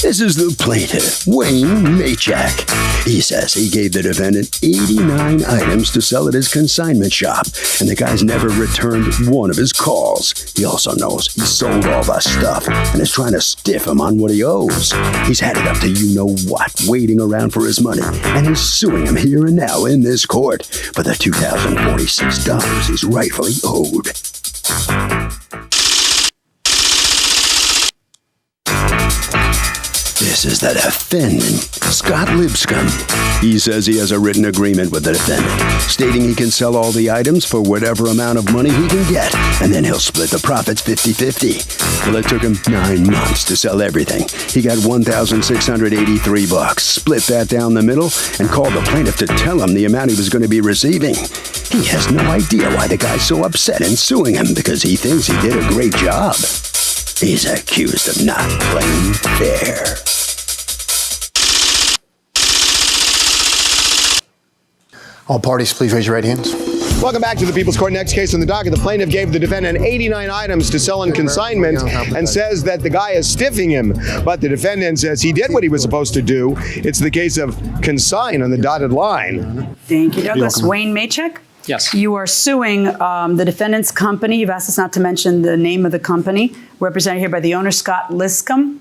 This is the plaintiff, Wayne Maychak. He says he gave the defendant 89 items to sell at his consignment shop, and the guy's never returned one of his calls. He also knows he sold all the stuff and is trying to stiff him on what he owes. He's had it up to you-know-what, waiting around for his money, and he's suing him here and now in this court for the $2,046 he's rightfully owed. This is the defendant, Scott Lipscomb. He says he has a written agreement with the defendant, stating he can sell all the items for whatever amount of money he can get, and then he'll split the profits 50-50. Well, it took him 9 months to sell everything. He got $1,683, split that down the middle, and called the plaintiff to tell him the amount he was going to be receiving. He has no idea why the guy's so upset and suing him, because he thinks he did a great job. He's accused of not playing fair. All parties, please raise your right hands. Welcome back to the People's Court. Next case on the docket. The plaintiff gave the defendant 89 items to sell on consignment and says that the guy is stiffing him. But the defendant says he did what he was supposed to do. It's the case of Consign on the dotted line. Thank you, Douglas. Wayne Maychak? Yes. You are suing the defendant's company. You've asked us not to mention the name of the company, represented here by the owner, Scott Lipscomb.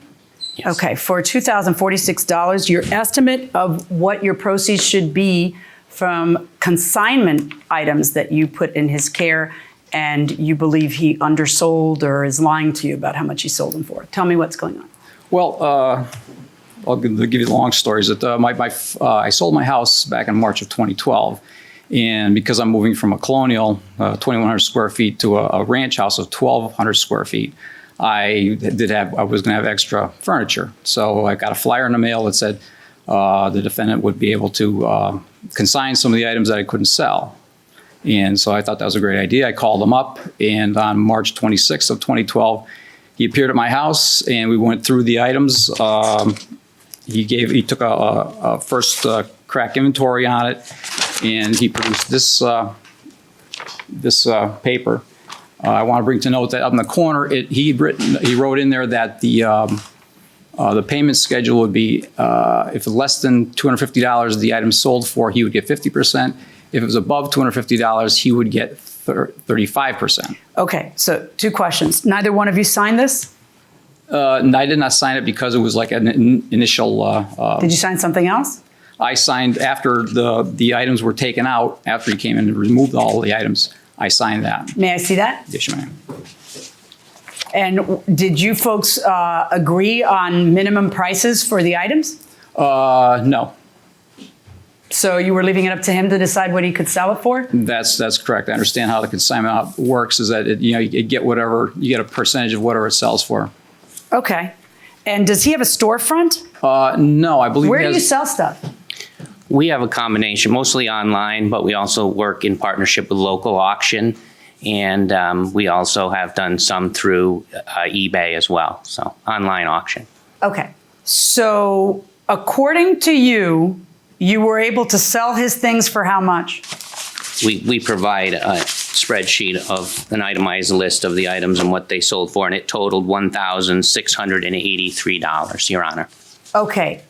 Yes. Okay, for $2,046, your estimate of what your proceeds should be from consignment items that you put in his care and you believe he undersold or is lying to you about how much he sold them for. Tell me what's going on. Well, I'll give you the long stories. I sold my house back in March of 2012. And because I'm moving from a colonial 2,100 square feet to a ranch house of 1,200 square feet, I was going to have extra furniture. So I got a flyer in the mail that said the defendant would be able to consign some of the items that I couldn't sell. And so I thought that was a great idea. I called him up, and on March 26th of 2012, he appeared at my house, and we went through the items. He took a first crack inventory on it, and he produced this paper. I want to bring to note that up in the corner, he wrote in there that the payment schedule would be, if less than $250 the item sold for, he would get 50%. If it was above $250, he would get 35%. Okay, so 2 questions. Neither one of you signed this? I did not sign it because it was like an initial. Did you sign something else? I signed after the items were taken out, after he came in and removed all the items. I signed that. May I see that? Yes, ma'am. And did you folks agree on minimum prices for the items? No. So you were leaving it up to him to decide what he could sell it for? That's correct. I understand how the consignment works. Is that you get a percentage of whatever it sells for. Okay. And does he have a storefront? No, I believe. Where do you sell stuff? We have a combination, mostly online, but we also work in partnership with local auction. And we also have done some through eBay as well, so online auction. Okay. So according to you, you were able to sell his things for how much? We provide a spreadsheet of an itemized list of the items and what they sold for, and it totaled $1,683, Your Honor. Okay.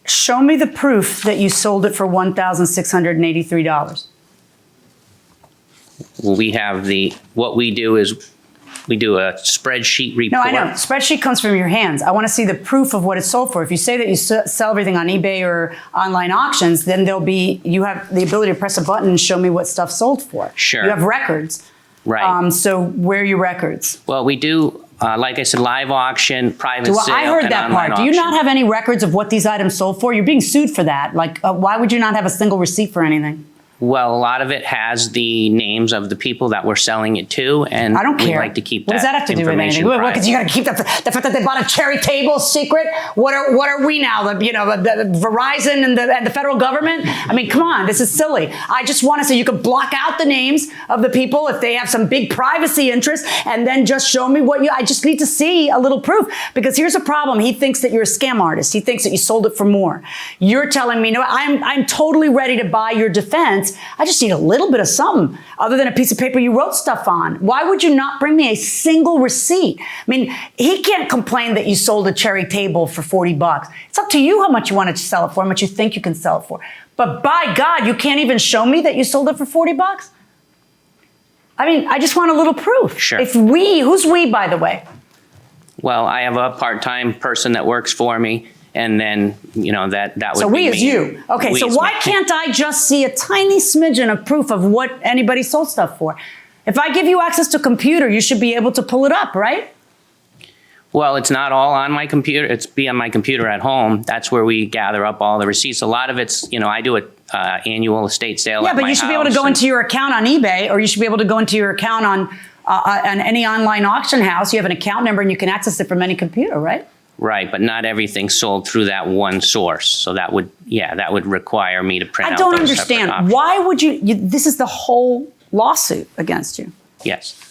Show me the proof that you sold it for $1,683. Well, what we do is we do a spreadsheet report. No, I know. Spreadsheet comes from your hands. I want to see the proof of what it's sold for. If you say that you sell everything on eBay or online auctions, then you have the ability to press a button and show me what stuff sold for. Sure. You have records. Right. So where are your records? Well, we do, like I said, live auction, private sale, I heard and that online part. Do you auction. not have any records of what these items sold for? You're being sued for that. Like, why would you not have a single receipt for anything? Well, a lot of it has the names of the people that we're selling it to, and I don't care. we like to keep what that does that have to do with anything? private. Because you got to keep the fact that they bought a cherry table secret. What are we now? The Verizon and the federal government? I mean, come on, this is silly. I just want to say you could block out the names of the people if they have some big privacy interest, and then just show me what you. I just need to see a little proof, because here's a problem. He thinks that you're a scam artist. He thinks that you sold it for more. You're telling me no. I'm totally ready to buy your defense evidence. I just need a little bit of something other than a piece of paper you wrote stuff on. Why would you not bring me a single receipt? I mean, he can't complain that you sold a cherry table for 40 bucks. It's up to you how much you want to sell it for, how much you think you can sell it for. But by God, you can't even show me that you sold it for 40 bucks? I mean, I just want a little proof. Sure. Who's we, by the way? Well, I have a part-time person that works for me, and then, that would be So we is me. you. Okay, We so is why me. can't I just see a tiny smidgen of proof of what anybody sold stuff for? If I give you access to a computer, you should be able to pull it up, right? Well, it's not all on my computer. It's on my computer at home. That's where we gather up all the receipts. A lot of it's, I do an annual estate sale Yeah, at but my you should be able to house, go and- into your account on eBay, or you should be able to go into your account on any online auction house. You have an account number and you can access it from any computer, right? Right, but not everything's sold through that one source. So that would require me to print I out don't those separate understand. options. Why would you, this is the whole lawsuit against you. Yes.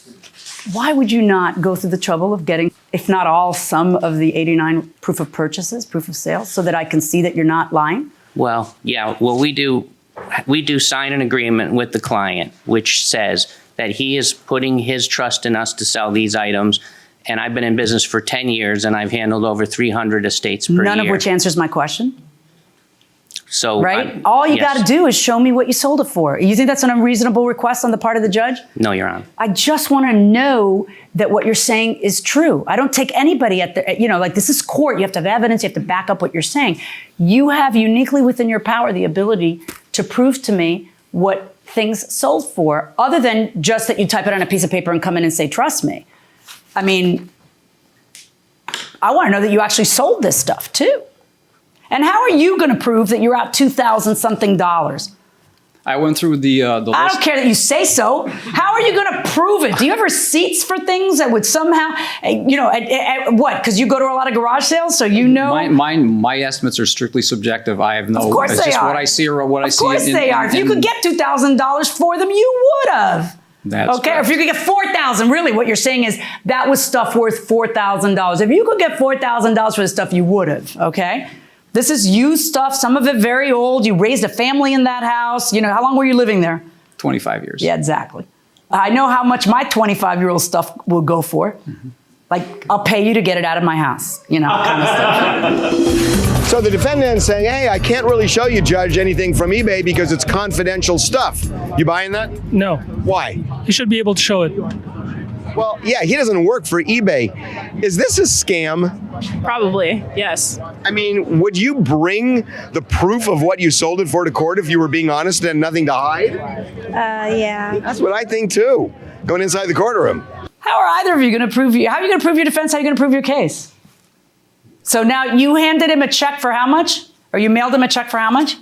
Why would you not go through the trouble of getting, if not all, some of the 89 proof of purchases, proof of sales, so that I can see that you're not lying? Well, yeah. Well, we do sign an agreement with the client, which says that he is putting his trust in us to sell these items. And I've been in business for 10 years, and I've handled over 300 estates per year. None of which answers my question. So, Right? All you got to do is show me what you sold it for. You think that's an unreasonable request on the part of the judge? No, Your Honor. I just want to know that what you're saying is true. I don't take anybody at the, like this is court. You have to have evidence. You have to back up what you're saying. You have uniquely within your power the ability to prove to me what things sold for, other than just that you type it on a piece of paper and come in and say, trust me. I mean, I want to know that you actually sold this stuff too. And how are you going to prove that you're out $2,000 something? I went through the I list. don't care that you say so. How are you going to prove it? Do you have receipts for things that would somehow, what? Because you go to a lot of garage sales, so you know. My estimates are strictly subjective. I have no. Of course it's they just are. what I see or what I see. Of course they are. If you could get $2,000 for them, you would have. That's okay. Or if correct. you could get $4,000, really, what you're saying is that was stuff worth $4,000. If you could get $4,000 for the stuff, you would have. Okay. This is used stuff. Some of it very old. You raised a family in that house. How long were you living there? 25 years. Yeah, exactly. I know how much my 25-year-old stuff will go for. Mm-hmm. Like, I'll pay you to get it out of my house, kind of stuff. So the defendant's saying, hey, I can't really show you, Judge, anything from eBay because it's confidential stuff. You buying that? No, Why? you should be able to show it. Well, yeah, he doesn't work for eBay. Is this a scam? Probably, yes. I mean, would you bring the proof of what you sold it for to court if you were being honest and nothing to hide? Yeah. That's what I think too, going inside the courtroom. How are either of you going to prove how are you going to prove your defense? How are you going to prove your case? So now you handed him a check for how much? Or you mailed him a check for how much?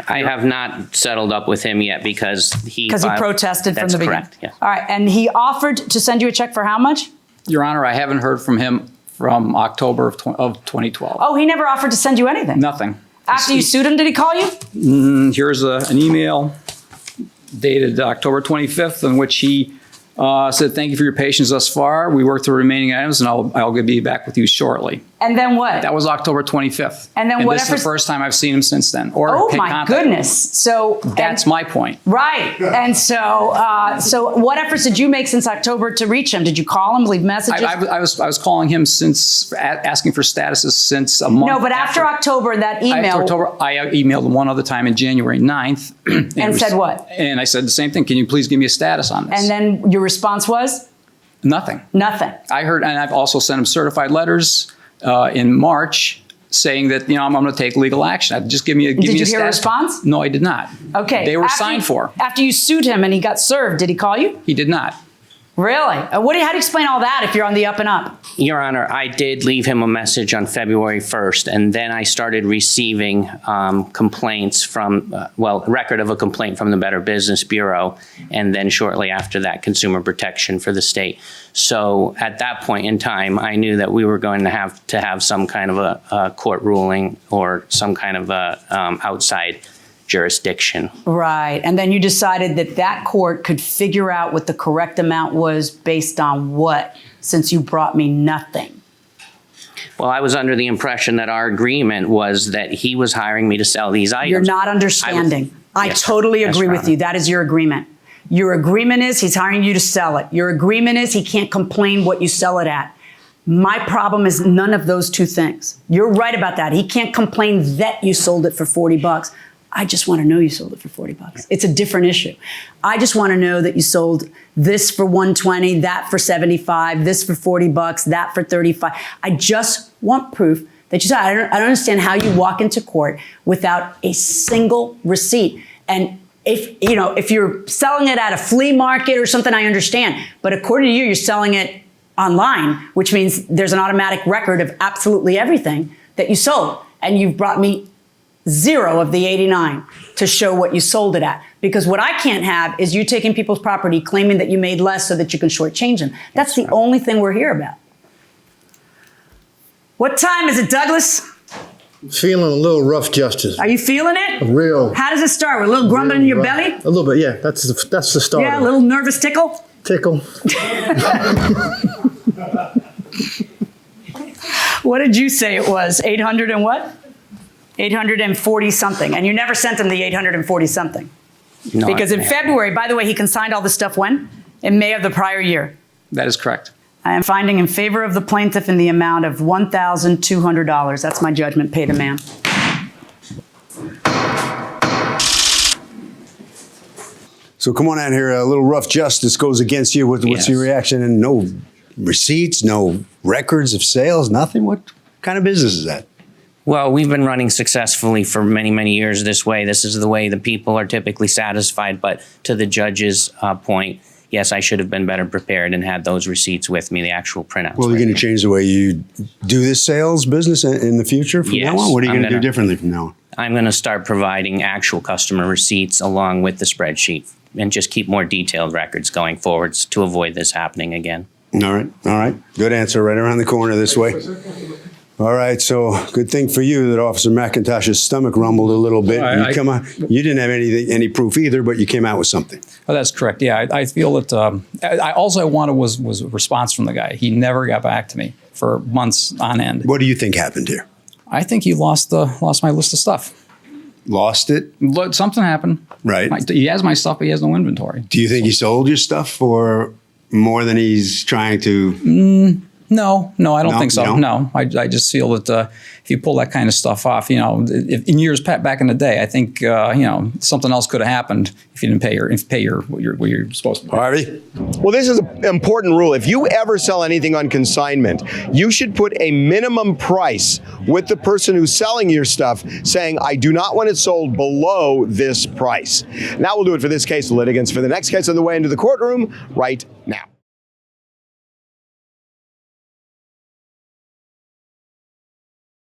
I have not settled up with him yet because he protested from the beginning. That's correct, yes. All right, and he offered to send you a check for how much? Your Honor, I haven't heard from him from October of 2012. Oh, he never offered to send you anything. Nothing. After you sued him, did he call you? Here's an email dated October 25th in which he said, thank you for your patience thus far. We worked through remaining items and I'll be back with you shortly. And then what? That was October 25th. And then this is the first time I've seen him since then. Or Oh had my contact. goodness! So That's my point. right. And so what efforts did you make since October to reach him? Did you call him, leave messages? I was calling him since asking for statuses since a month. No, but after October, that email. I emailed him one other time in January 9th. And said what? And I said the same thing. Can you please give me a status on this? And then your response was Nothing. nothing. I heard, and I've also sent him certified letters in March saying that I'm going to take legal action. Just give me a Did you a hear a status. response? No, I did not. Okay. They were After signed for. After you sued him and he got served, did he call you? He did not. Really? How do you explain all that if you're on the up and up? Your Honor, I did leave him a message on February 1st, and then I started receiving complaints from, record of a complaint from the Better Business Bureau, and then shortly after that, Consumer Protection for the state. So at that point in time, I knew that we were going to have some kind of a court ruling or some kind of a outside jurisdiction. Right. And then you decided that court could figure out what the correct amount was based on what, since you brought me nothing. Well, I was under the impression that our agreement was that he was hiring me to sell these items. You're not understanding. I Yes, totally yes, agree Your with Honor. you. That is your agreement. Your agreement is he's hiring you to sell it. Your agreement is he can't complain what you sell it at. My problem is none of those two things. You're right about that. He can't complain that you sold it for $40. I just want to know you sold it for $40. It's a different issue. I just want to know that you sold this for $120, that for $75, this for $40, that for $35. I just want proof that you said. I don't understand how you walk into court without a single receipt. And if you're selling it at a flea market or something, I understand. But according to you, you're selling it online, which means there's an automatic record of absolutely everything that you sold. And you've brought me 0 of the 89 to show what you sold it at. Because what I can't have is you taking people's property, claiming that you made less so that you can shortchange them. That's the only thing we're here about. What time is it, Douglas? Feeling a little rough, Justice. Are you feeling it? Real. How does it start? With a little grumbling in your rough. belly? A little bit, yeah. That's the start. Yeah, a of it. little nervous tickle? Tickle. What did you say it was? 800 and what? 840 something. And you never sent him the 840 something. No, Because in I- February, by the way, he consigned all this stuff when? In May of the prior year. That is correct. I am finding in favor of the plaintiff in the amount of $1,200. That's my judgment. Pay the man. So come on out here. A little rough justice goes against you. What's Yes. your reaction? And no receipts, no records of sales, nothing? What kind of business is that? Well, we've been running successfully for many, many years this way. This is the way the people are typically satisfied. But to the judge's point, yes, I should have been better prepared and had those receipts with me, the actual printouts. Well, you're going to change the way you do this sales business in the future from Yes, now on? What are you I'm going to do gonna- differently from now on? I'm going to start providing actual customer receipts along with the spreadsheet and just keep more detailed records going forwards to avoid this happening again. All right. Good answer. Right around the corner this way. All right, so good thing for you that Officer McIntosh's stomach rumbled a little bit. You didn't have any proof either, but you came out with something. Oh, that's correct. Yeah, I feel that all I wanted was a response from the guy. He never got back to me for months on end. What do you think happened here? I think he lost my list of stuff. Lost it? Something happened. Right. He has my stuff, but he has no inventory. Do you think he sold your stuff for more than he's trying to? No, I don't No, think so. you don't? No, I just feel that if you pull that kind of stuff off, in years back in the day, I think something else could have happened if you didn't pay what you're supposed to pay. Harvey? Well, this is an important rule. If you ever sell anything on consignment, you should put a minimum price with the person who's selling your stuff saying, I do not want it sold below this price. And that will do it for this case. The litigants for the next case on the way into the courtroom right now.